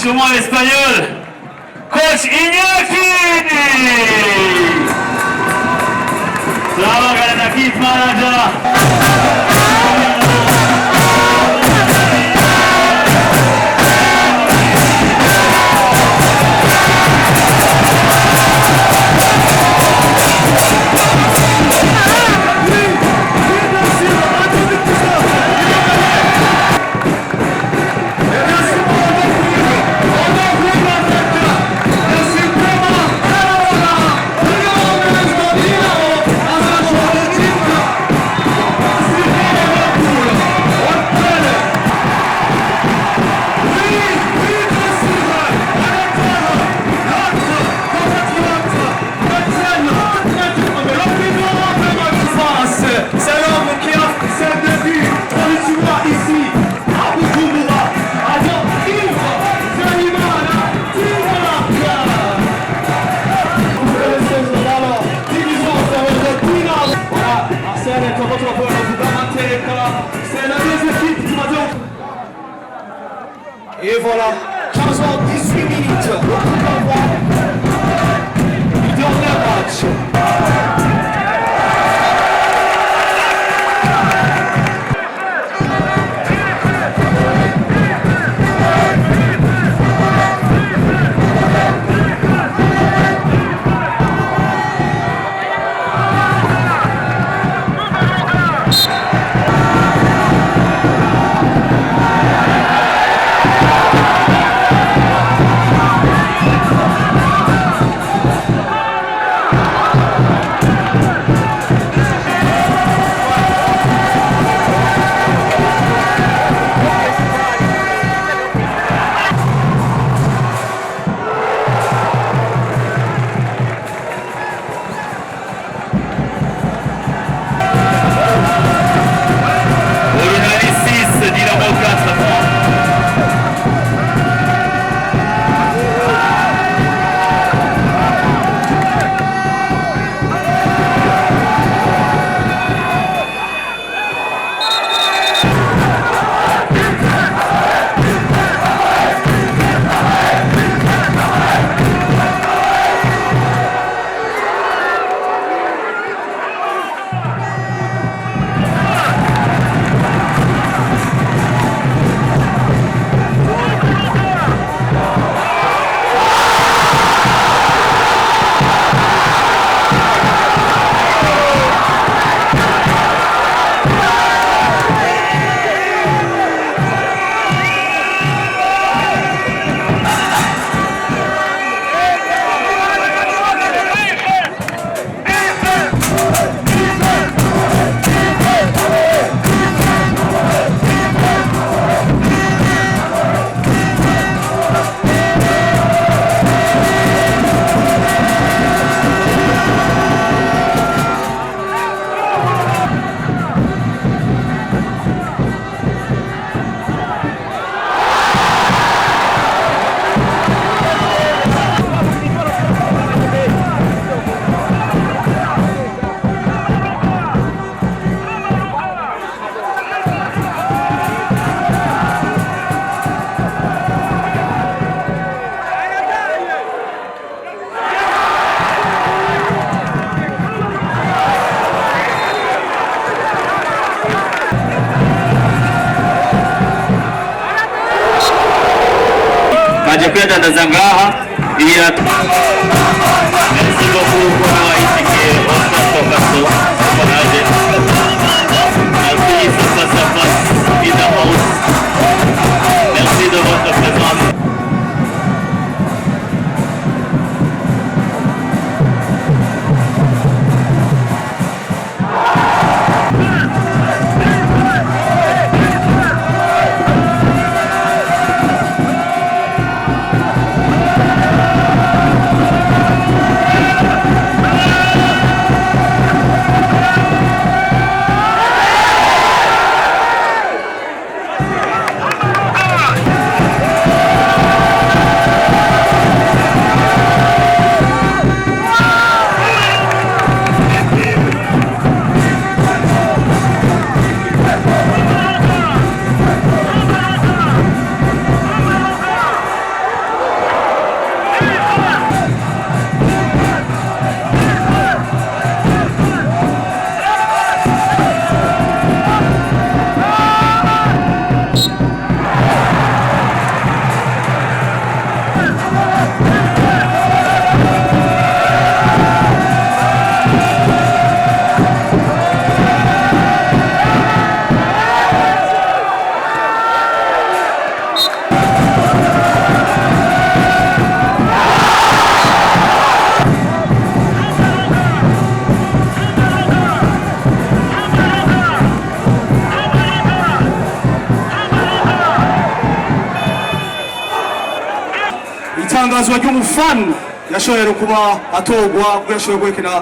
Sumar espagnol, coach Iñaki! Bravo karena Keith Manager. Et voilà, 15 ans, 18 minutes. Le dernier match. badandaza ngaha merci beaucoup ko nawayitikiye Oscar Tokaso konaje merci face à face in the house merci de votre présence. itangazwa ry'umufana yashoboye kuba atogwa kuko yashoboye guhekera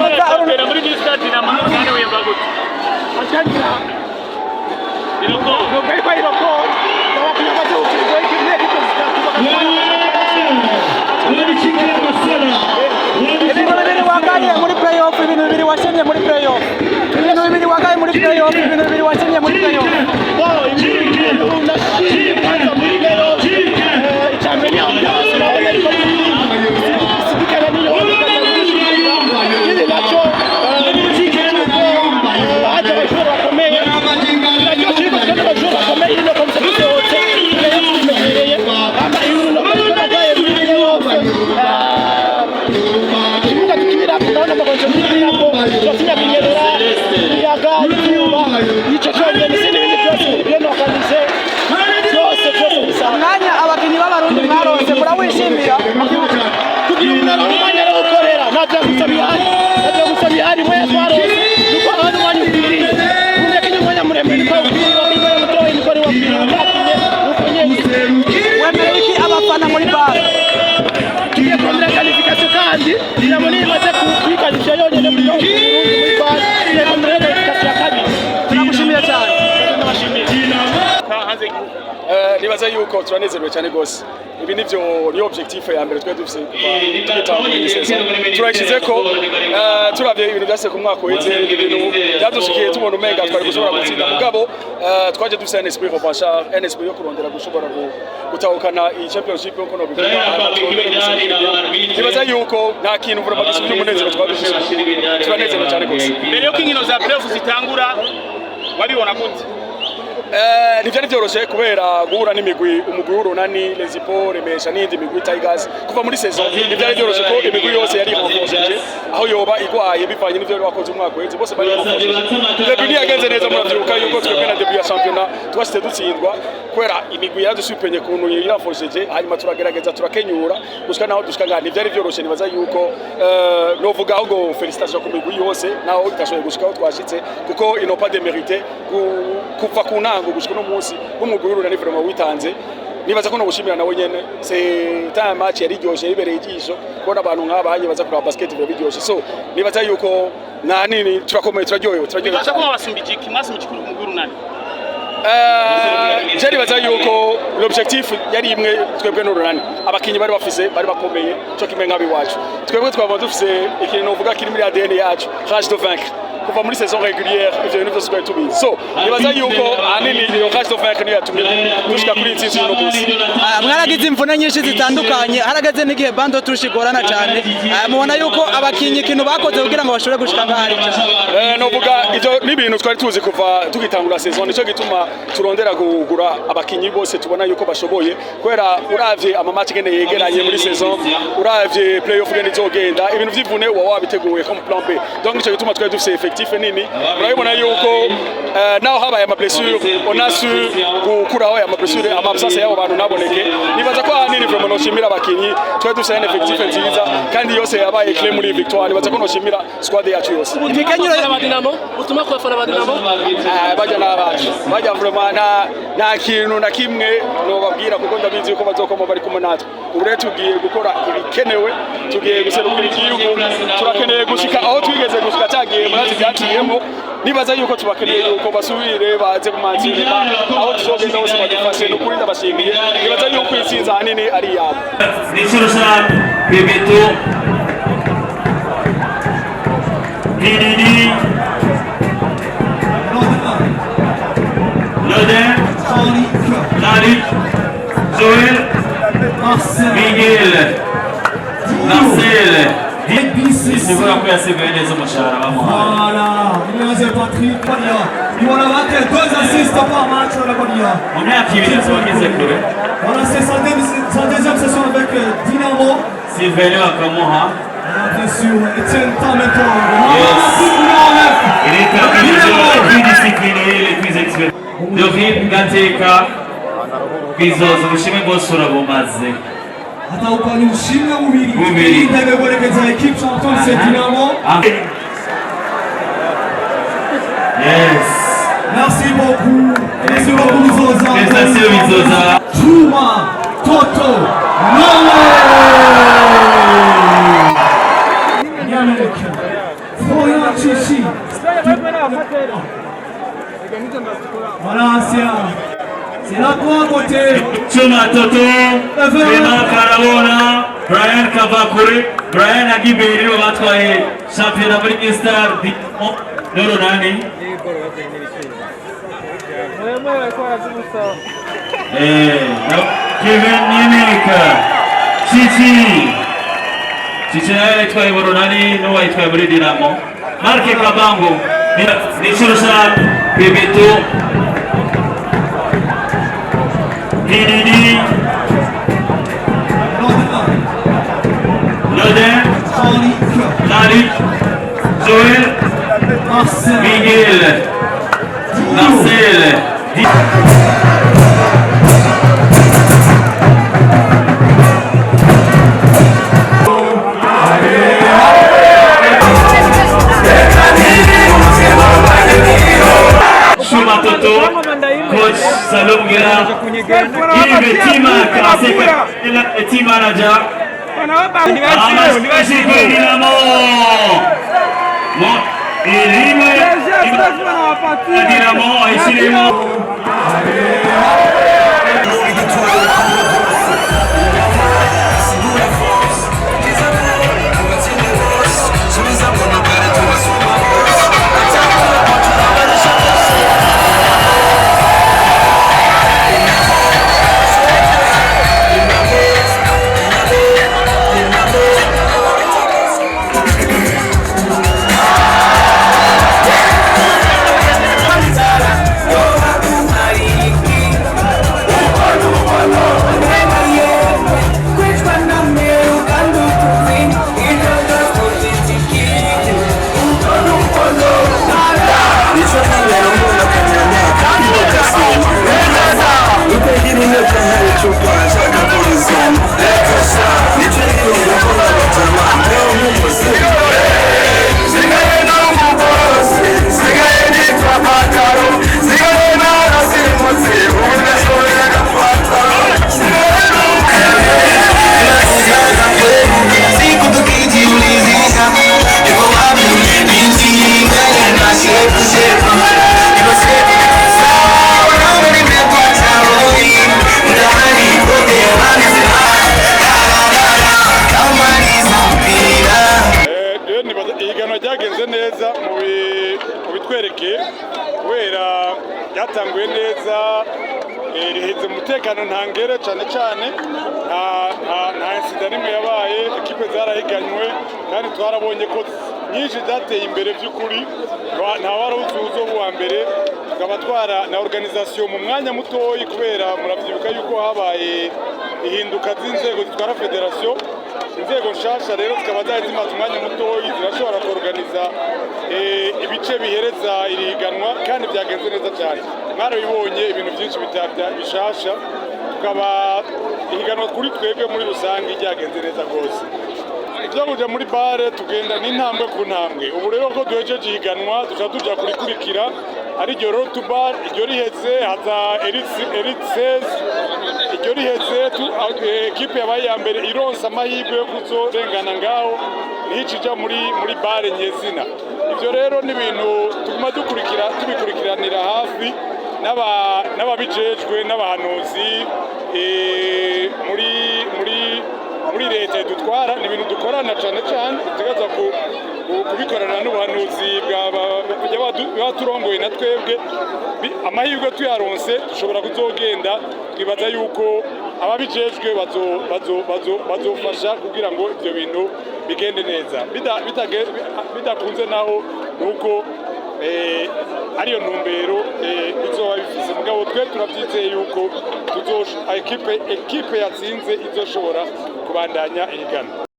Era muri stade na mwana wemba gute. Ashakira. Iroko. Ngai kwa iroko. Dawa kunyaka tu. Ngai kimne kitu stade. Ibintu bibiri wagaye muri playoff, ibintu bibiri washimye muri playoff. Ibintu bibiri wagaye muri playoff, ibintu bibiri washimye muri playoff. Mwanya abakinyi b'abarundi mwaronse murawishimira kugira umwanya wo gukorera ntabyo gusabira hari mwe twaronse nuko abantu banyubiri kumenya kinyumanya muremure ko ubwira mutoyi niko ari wabwira nuko nyene wemerera iki abafana muri bar tugiye kwamira qualification kandi ndabona imaze kwikalisha yonyene muri bar tugiye kwamira qualification ya kabiri turagushimiye cyane nibaza yuko turanezerewe cyane gose ibi niyo objectif ya mbere twe dufise turashize ko turavye ibintu byase ku mwaka weze ibintu byadushikiye tubona umenga twari gushobora gutsinda mugabo twaje dufise un esprit revanchard un esprit yo kurondera gushobora gutahukana iyi championship yo kono bikora nibaza yuko nta kintu vuba gisubira umunezero twabishije turanezerewe cyane gose mbere yo kinkino za playoff zitangura wabibona gute Nivyo nivyoroshe kubera guhura n'imigwi umugwi w'urunani Lezipo Remesha n'indi migwi Tigers kuva muri saison nivyo nivyoroshe ko imigwi yose yari renforcée aho yoba igwaye bivanye n'ivyo wakoze umwaka weze bose bari renforcée debut yagenze neza muravyibuka yuko twebwe na debut ya championnat twashite dutsindwa kubera imigwi yadusupenye kuntu yirenforcée hanyuma turagerageza turakenyura gushika naho dushika ngani nivyo nivyoroshe nibaza yuko novuga ahubwo félicitations ku migwi yose naho itashoboye gushika aho twashitse kuko ino pas de mérité kuva kunanga gushika no munsi umugururu na vraiment witanze nibaza ko no gushimira nawe nyene c'est un match yari ryoshe ibereye ijisho kubona abantu nk'abanye baza kuraba basket byo biryoshe so nibaza yuko nani turakomeye turaryohewe nibaza ko basumbije kimasumbije ku muguru nani jeri baza yuko l'objectif yari imwe twebwe n'urunani abakinyi bari bafise bari bakomeye cyo kimwe nkabi wacu twebwe twaba dufise ikintu novuga kiri muri ADN yacu rage de vaincre kuva muri saison régulière ivyo bintu byose twari tubizi so nibaza yuko ahanini iyo rage de vaincre niyo yatumye dushika kuri intsinzi y'uno munsi mwaragize imvune nyinshi zitandukanye harageze n'igihe bando tushigorana cyane mubona yuko abakinyi ikintu bakoze kugira ngo bashobore gushika nk'ahari novuga ivyo n'ibintu twari tuzi kuva tugitangura saison nico gituma turondera kugura abakinyi bose tubona yuko bashoboye kubera uravye amamatch gene yegeranye muri saison uravye playoff gene izogenda ibintu vy'ivune wabiteguye comme plan B donc nico gituma twari dufise effectif nini urabibona yuko naho habaye ama blessure on a su gukuraho ya blessure ama absence y'abo bantu naboneke nibaza ko ahanini vraiment noshimira abakinyi twari dufise un effectif nziza kandi yose yabaye clé muri victoire nibaza ko noshimira squad yacu yose Mikenyero y'abadinamo utuma ko afana abadinamo bajya n'abacu bajya vraiment nta kintu na kimwe nobabwira kuko ndabizi yuko bazokoma bari kumwe natwe ubu rero tugiye gukora ibikenewe tugiye guserukira igihugu turakeneye gushika aho twigeze gushika cyagiye murazi byaciyemo nibaza yuko tubakeneye yuko basubire baze kumanzira aho tuzogenda bose badufashe no kuri ndabashimiye nibaza yuko intsinzi ahanini ari yabo Nisurusha Bebeto Didi Loden Tariq Joël Miguel Marcel Nisibura ko yasigaye neza umushahara bamuhaye. Voilà, il est Patrick Konia. Il va avoir 2 assists par match de la Konia. Mu myaka ibiri tubageze kure. Voilà, c'est sa deuxième session avec Dynamo. Silveno akamuha. Bien sûr, Etienne Tameto. Il est parmi les plus disciplinés, les plus experts. Dohim Gateka Bizoza ubushime bwose urabumaze. Ataukani ushimwe mubiri ndebe kuelekeza equipe champion c'est Dynamo. Yes. Merci beaucoup Zoza. Félicitations Bizoza. Touma Toto Nolo. Chichi. Voilà, c'est là quoi côté. Chuma Toto, Bema Karabona, Brian Kavakure, Brian Agiberi batwaye champion African Star di Loro nani. Kevin Yenika, Chichi naye itwaye Loro nani, Noah itwaye muri Dinamo. Marke Kabango, ni Shurusha Bebeto. Didi, Lodin, Tariq, Joël, Miguel, Marcel, Chuma Toto, coach Salom Gera, Yves Tima Kaseka, team manager. Dinamo. Dinamo ici ryatanguye neza riheze umutekano ntangere cyane cyane nta insida nimwe yabaye, ekipe zarahiganywe kandi twarabonye ko nyinshi zateye imbere by'ukuri, nta warawuzuzo uwa mbere, tukaba twara na organisation mu mwanya mutoyi kubera muravyibuka yuko habaye ihinduka z'inzego zitwara federation. Inzego nshasha rero zikaba zari zimaze umwanya mutoyi zirashobora kuorganiza ibice bihereza iriganwa kandi byagenze neza cyane. Mwarabibonye ibintu byinshi bishasha, tukaba ihiganwa kuri twebwe muri rusange ryagenze neza rwose. Ibyo kuja muri bare tugenda n'intambwe ku ntambwe. Ubu rero ko duhejeje ihiganwa duca tuja kurikurikira ari ryo road to bar, iryo riheze haza Elite 16, iryo riheze ekipe yabaye ya mbere ironsa amahirwe yo kuzorengana ngaho nicija muri bare nyezina. Ibyo rero ni ibintu tuguma tubikurikiranira hafi n'ababijejwe n'abahanuzi muri leta dutwara. Ni ibintu dukorana cyane cyane tugaza kubikorana n'ubuhanuzi bw'abaturongoye na twebwe. Amahirwe tuyaronse dushobora kuzogenda twibaza yuko ababijejwe bazofasha kugira ngo ibyo bintu bigende neza. Bidakunze naho nuko ariyo ntumbero izoba bifise, mugabo twe turavyizeye yuko ekipe yatsinze izoshobora kubandanya ihiganwa.